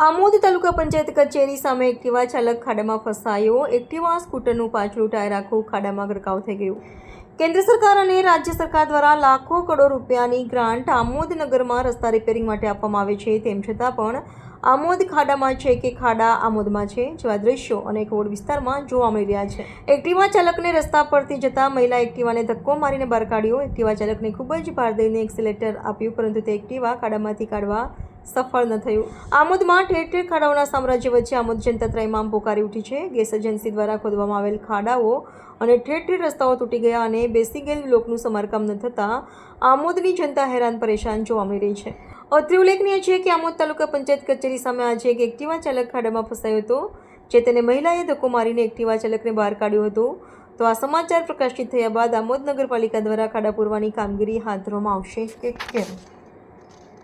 આમોદ તાલુકા પંચાયત કચેરી સામે એક્ટિવા ચાલક ખાડામાં ફસાયો। એક્ટિવા સ્કૂટરનું પાછલું ટાયર આખું ખાડામાં ગરકાવ થઈ ગયું। કેન્દ્ર સરકાર અને રાજ્ય સરકાર દ્વારા લાખો કરોડ રૂપિયાની ગ્રાન્ટ આમોદ નગરમાં રસ્તા રિપેરિંગ માટે આપવામાં આવે છે, તેમ છતાં પણ આમોદ ખાડામાં છે કે ખાડા આમોદમાં છે જેવા દ્રશ્યો અનેક રોડ વિસ્તારમાં જોવા મળી રહ્યા છે। એક્ટિવા ચાલકને રસ્તા પરથી જતા મહિલા એક્ટિવાને ધક્કો મારીને બહાર કાઢ્યો। એક્ટિવા ચાલકને ખૂબ જ ભાર દઈને એક્સિલેટર આપ્યું, પરંતુ તે એક્ટિવા ખાડામાંથી કાઢવા સફળ ન થયું। આમોદમાં ઠેર ઠેર ખાડાઓના સામ્રાજ્ય વચ્ચે આમોદ જનતા ત્રાહિમામ પોકારી ઉઠી છે। ગેસ એજન્સી દ્વારા ખોદવામાં આવેલ ખાડાઓ અને ઠેર ઠેર રસ્તાઓ તૂટી ગયા અને બેસી ગયેલ બ્લોકનું સમારકામ ન થતાં આમોદની જનતા હેરાન પરેશાન જોવા મળી રહી છે। અત્રે ઉલ્લેખનીય છે કે આમોદ તાલુકા પંચાયત કચેરી સામે આજે એક એક્ટિવા ચાલક ખાડામાં ફસાયો હતો, જે તેને મહિલાએ ધક્કો મારીને એક્ટિવા ચાલકને બહાર કાઢ્યો હતો। તો આ સમાચાર પ્રકાશિત થયા બાદ આમોદ નગરપાલિકા દ્વારા ખાડા પૂરવાની કામગીરી હાથ ધરવામાં આવશે કે કેમ?